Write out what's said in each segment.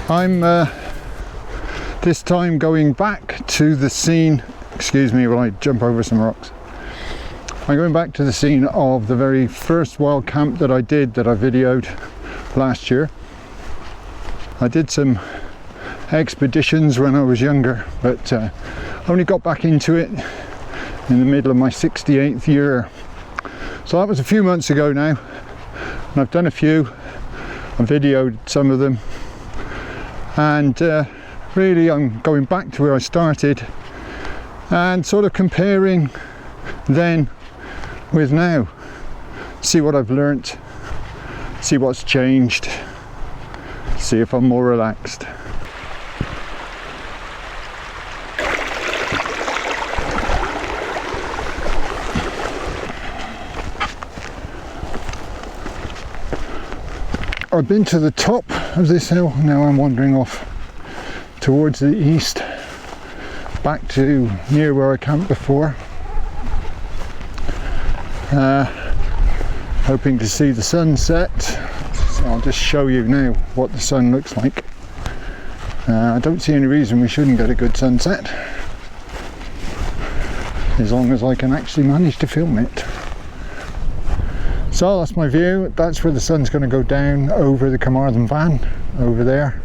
I'm this time going back to the scene, excuse me while I jump over some rocks. I'm going back to the scene of the very first wild camp that I did, that I videoed last year. I did some expeditions when I was younger, but I only got back into it in the middle of my 68th year. So that was a few months ago now, and I've done a few. I videoed some of them, and really I'm going back to where I started and sort of comparing then with now. See what I've learnt, see what's changed, see if I'm more relaxed. I've been to the top of this hill, now I'm wandering off towards the east, back to near where I camped before. Hoping to see the sunset, so I'll just show you now what the sun looks like. I don't see any reason we shouldn't get a good sunset, as long as I can actually manage to film it. So that's my view. That's where the sun's going to go down over the Carmarthen Fan, over there.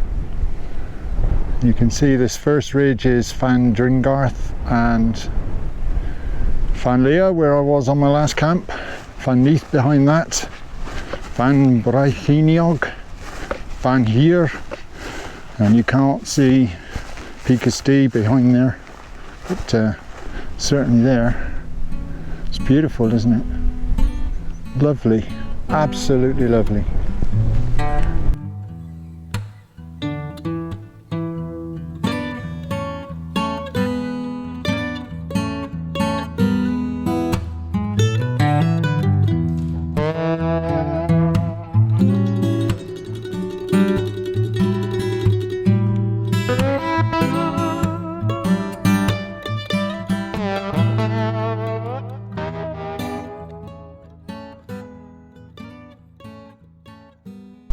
You can see this first ridge is Fan Dringarth and Fan Lea, where I was on my last camp. Fan Neath behind that. Fan Brecon, Fan Fawr, and you can't see Peak behind there, but certainly there. It's beautiful, isn't it? Lovely, absolutely lovely.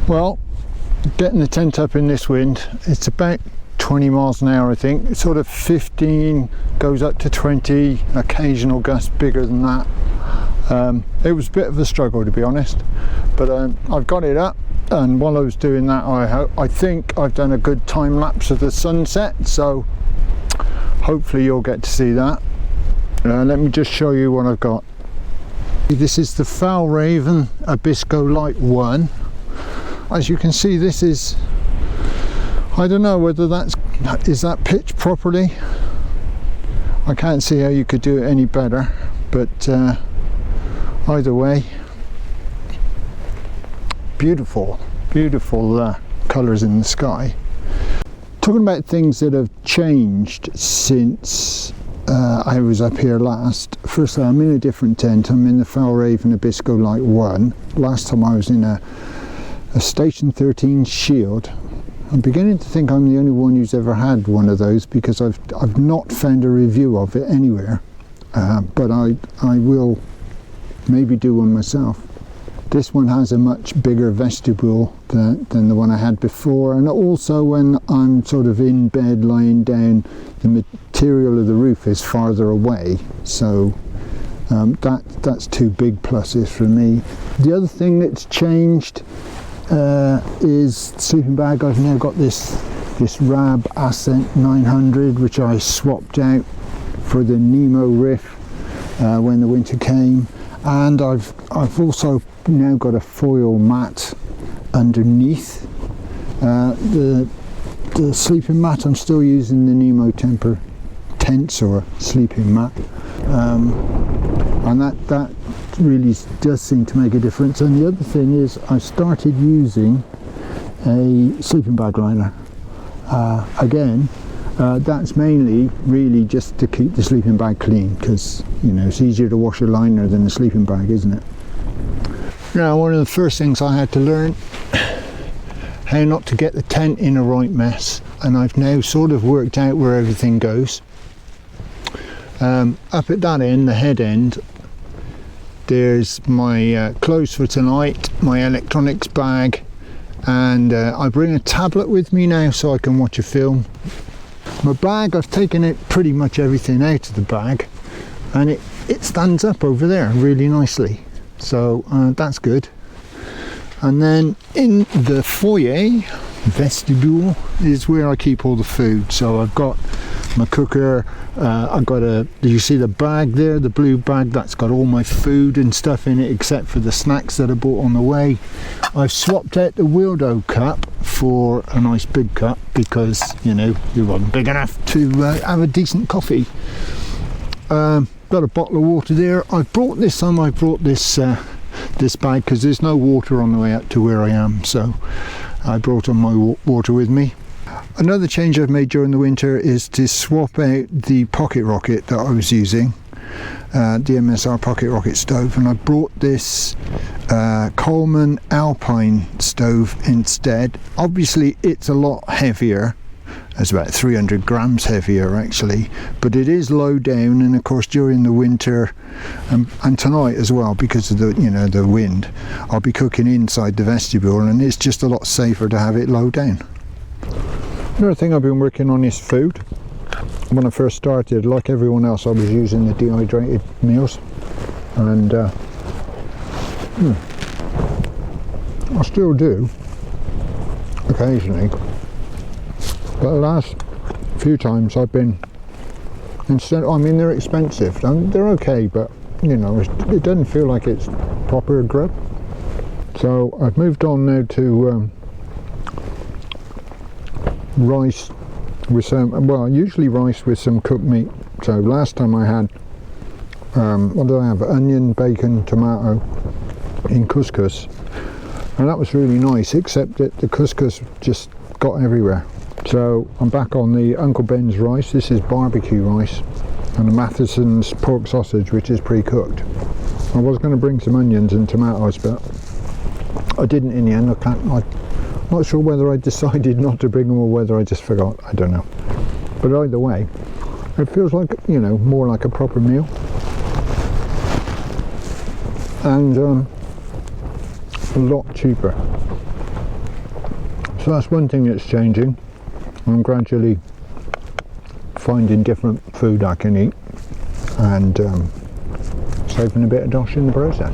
Well, getting the tent up in this wind, it's about 20 miles an hour I think. It's sort of 15, goes up to 20, occasional gusts bigger than that. It was a bit of a struggle, to be honest, but I've got it up, and while I was doing that I think I've done a good time lapse of the sunset, so hopefully you'll get to see that. Let me just show you what I've got. This is the Falraven Abisko Light 1. As you can see, this is, I don't know whether is that pitched properly. I can't see how you could do it any better, but either way, beautiful, beautiful colours in the sky. Talking about things that have changed since I was up here last. Firstly, I'm in a different tent. I'm in the Falraven Abisko Light 1. Last time I was in a Station 13 Shield. I'm beginning to think I'm the only one who's ever had one of those, because I've not found a review of it anywhere, but I will maybe do one myself. This one has a much bigger vestibule than the one I had before, and also when I'm sort of in bed lying down, the material of the roof is farther away, so that's two big pluses for me. The other thing that's changed is sleeping bag. I've now got this Rab Ascent 900, which I swapped out for the Nemo Riff when the winter came, and I've also now got a foil mat underneath. The sleeping mat, I'm still using the Nemo Temper Tensor sleeping mat, and that really does seem to make a difference. And the other thing is I started using a sleeping bag liner. Again, that's mainly really just to keep the sleeping bag clean, because you know it's easier to wash a liner than a sleeping bag, isn't it? Now, one of the first things I had to learn how not to get the tent in a right mess, and I've now sort of worked out where everything goes. Up at that end, the head end, there's my clothes for tonight, my electronics bag, and I bring a tablet with me now so I can watch a film. My bag, I've taken it pretty much everything out of the bag, and it stands up over there really nicely, so that's good. And then in the foyer vestibule is where I keep all the food. So I've got my cooker, I've got you see the bag there, the blue bag, that's got all my food and stuff in it except for the snacks that I bought on the way. I've swapped out the Wildo cup for a nice big cup because, you know, it wasn't big enough to have a decent coffee. Got a bottle of water there. I've brought this bag because there's no water on the way up to where I am, so I brought on my water with me. Another change I've made during the winter is to swap out the pocket rocket that I was using, the MSR pocket rocket stove, and I brought this Coleman Alpine stove instead. Obviously it's a lot heavier, it's about 300 grams heavier actually, but it is low down, and of course during the winter and tonight as well, because of the, you know, the wind, I'll be cooking inside the vestibule, and it's just a lot safer to have it low down. Another thing I've been working on is food. When I first started, like everyone else, I was using the dehydrated meals, and I still do occasionally, but the last few times I've been, instead, I mean, they're expensive, they're okay, but you know, it doesn't feel like it's proper grub. So I've moved on now to rice with some, well, usually rice with some cooked meat. So last time I had, what did I have? Onion, bacon, tomato in couscous, and that was really nice, except that the couscous just got everywhere. So I'm back on the Uncle Ben's rice. This is barbecue rice, and the Matheson's pork sausage, which is pre-cooked. I was going to bring some onions and tomatoes, but I didn't in the end. I'm not sure whether I decided not to bring them or whether I just forgot, I don't know. But either way, it feels like, you know, more like a proper meal. And a lot cheaper. So that's one thing that's changing. I'm gradually finding different food I can eat, and saving a bit of dosh in the process.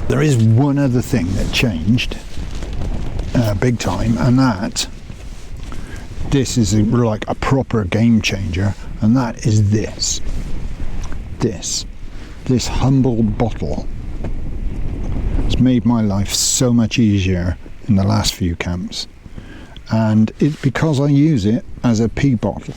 There is one other thing that changed big time, and this is like a proper game changer, and that is this humble bottle. It's made my life so much easier in the last few camps, and it's because I use it as a pee bottle.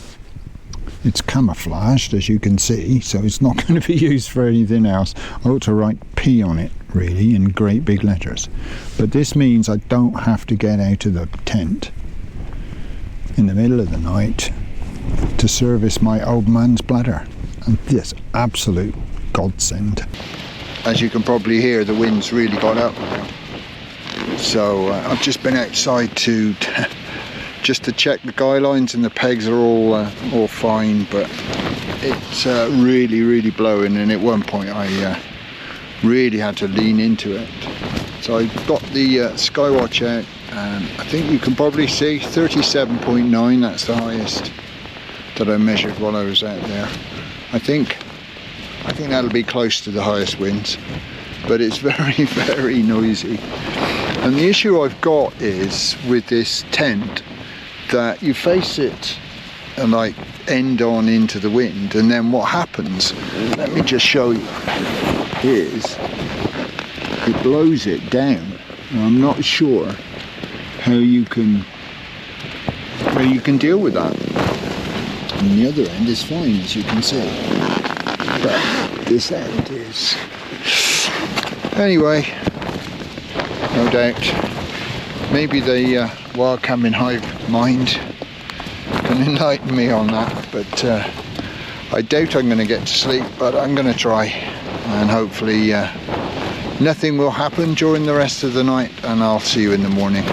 It's camouflaged, as you can see, so it's not going to be used for anything else. I ought to write P on it, really, in great big letters. But this means I don't have to get out of the tent in the middle of the night to service my old man's bladder. And this absolute godsend. As you can probably hear, the wind's really got up. So I've just been outside to just to check the guy lines, and the pegs are all fine, but it's really blowing, and at one point I really had to lean into it. So I got the Skywatch out, and I think you can probably see 37.9, that's the highest that I measured while I was out there. I think that'll be close to the highest winds, but it's very noisy. And the issue I've got is with this tent, that you face it and like end on into the wind, and then what happens, let me just show you, is it blows it down. And I'm not sure how you can deal with that. And the other end is fine, as you can see, but this end is, anyway, no doubt maybe the wild camping hive mind can enlighten me on that, but I doubt I'm going to get to sleep, but I'm going to try, and hopefully nothing will happen during the rest of the night, and I'll see you in the morning.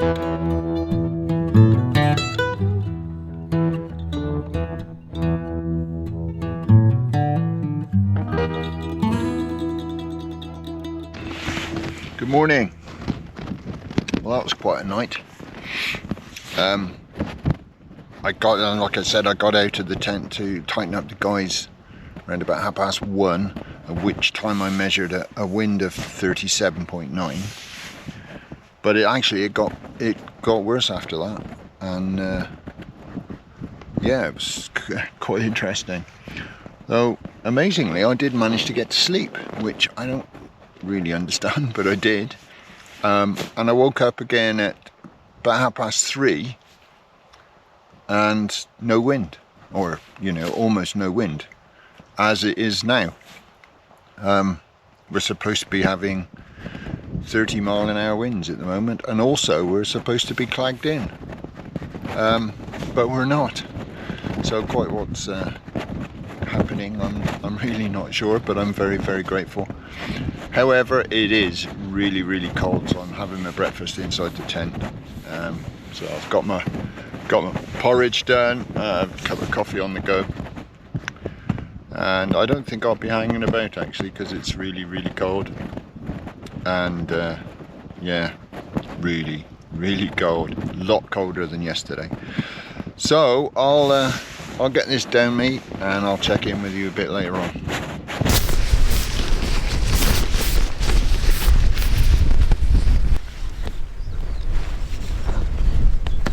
Good morning. Well, that was quite a night. Like I said, I got out of the tent to tighten up the guys around about 1:30, at which time I measured a wind of 37.9. But it got worse after that, and yeah, it was quite interesting. Though amazingly, I did manage to get to sleep, which I don't really understand, but I did. And I woke up again at about 3:30, and no wind, or almost no wind, as it is now. We're supposed to be having 30-mile-an-hour winds at the moment, and also we're supposed to be clagged in, but we're not. So quite what's happening, I'm really not sure, but I'm very, very grateful. However, it is really, really cold, so I'm having my breakfast inside the tent. So I've got my porridge done, a cup of coffee on the go, and I don't think I'll be hanging about actually, because it's really, really cold, and yeah, really, really cold, a lot colder than yesterday. So I'll get this down me, and I'll check in with you a bit later on.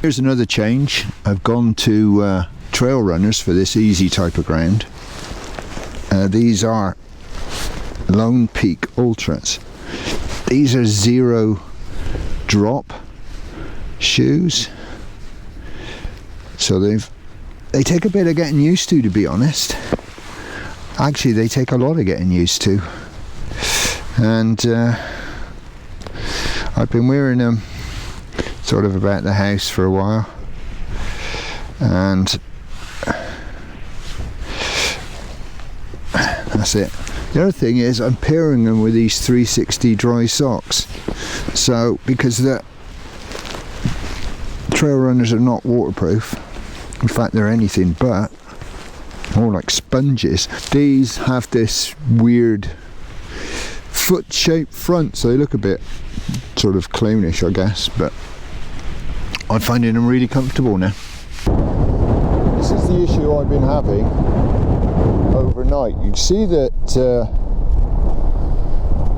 Here's another change. I've gone to trail runners for this easy type of ground. These are Lone Peak Ultras. These are 0 drop shoes. So they take a bit of getting used to be honest. Actually, they take a lot of getting used to. And I've been wearing them sort of about the house for a while, and that's it. The other thing is I'm pairing them with these 360 dry socks, so because the trail runners are not waterproof, in fact they're anything but, more like sponges. These have this weird foot shaped front, so they look a bit sort of clownish I guess, but I'm finding them really comfortable now. This is the issue I've been having overnight. You can see that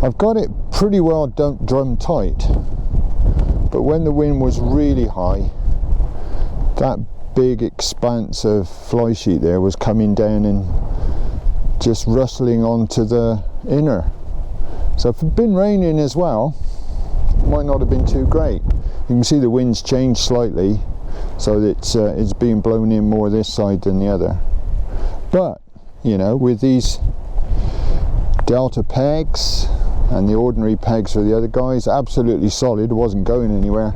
I've got it pretty well drum tight, but when the wind was really high, that big expanse of fly sheet there was coming down and just rustling onto the inner. So if it had been raining as well, it might not have been too great. You can see the wind's changed slightly, so that it's being blown in more this side than the other. But, with these Delta pegs and the ordinary pegs for the other guys, absolutely solid, wasn't going anywhere.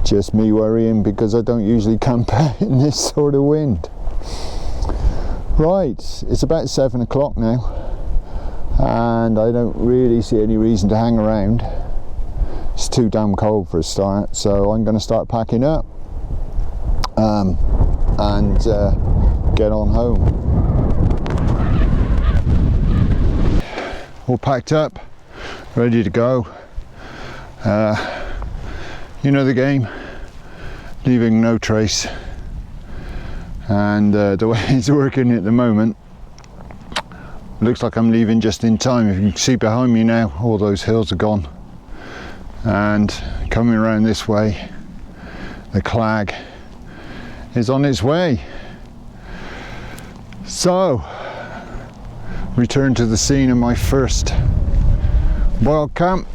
Just me worrying because I don't usually camp out in this sort of wind. Right, it's about 7 o'clock now, and I don't really see any reason to hang around. It's too damn cold for a start, so I'm going to start packing up and get on home. All packed up, ready to go. You know the game, leaving no trace, and the way it's working at the moment, looks like I'm leaving just in time. If you can see behind me now, all those hills are gone. And coming around this way, the clag is on its way. So, return to the scene of my first wild camp.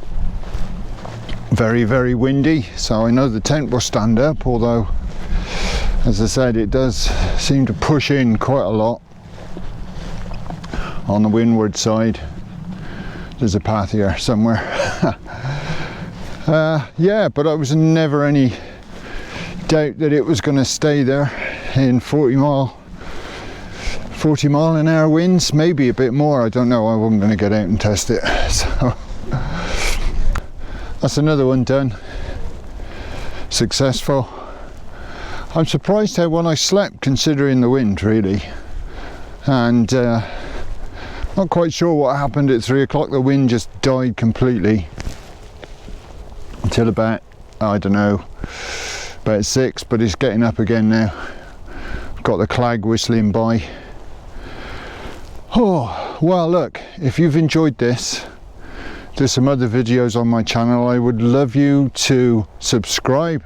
Very, very windy, so I know the tent will stand up, although, as I said, it does seem to push in quite a lot on the windward side. There's a path here somewhere. Yeah, but I was never any doubt that it was going to stay there in 40 mile an hour winds, maybe a bit more, I don't know. I wasn't going to get out and test it. So that's another one done. successful. I'm surprised how well I slept considering the wind, really, and not quite sure what happened at 3 o'clock. The wind just died completely until about, I don't know, about 6, but it's getting up again now. Got the clag whistling by. Oh, well, look, if you've enjoyed this, there's some other videos on my channel. I would love you to subscribe,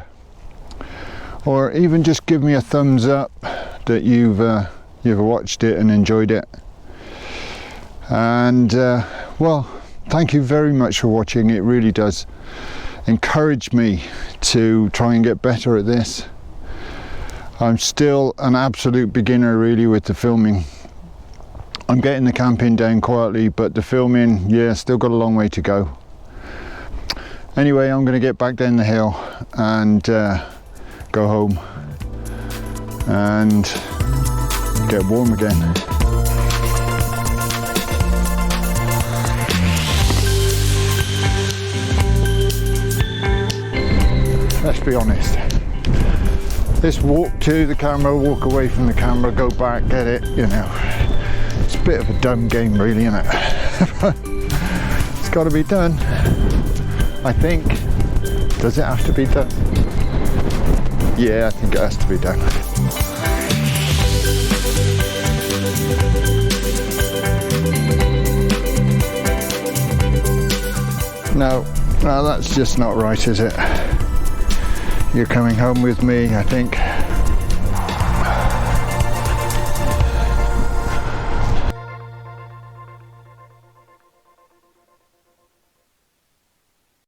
or even just give me a thumbs up that you've watched it and enjoyed it. And well, thank you very much for watching. It really does encourage me to try and get better at this. I'm still an absolute beginner really with the filming. I'm getting the camping down quietly, but the filming, yeah, still got a long way to go. Anyway, I'm going to get back down the hill and go home and get warm again. Let's be honest, this walk to the camera, walk away from the camera, go back, get it, you know, it's a bit of a dumb game really, isn't it? It's got to be done, I think. Does it have to be done? Yeah, I think it has to be done. No, that's just not right, is it? You're coming home with me, I think.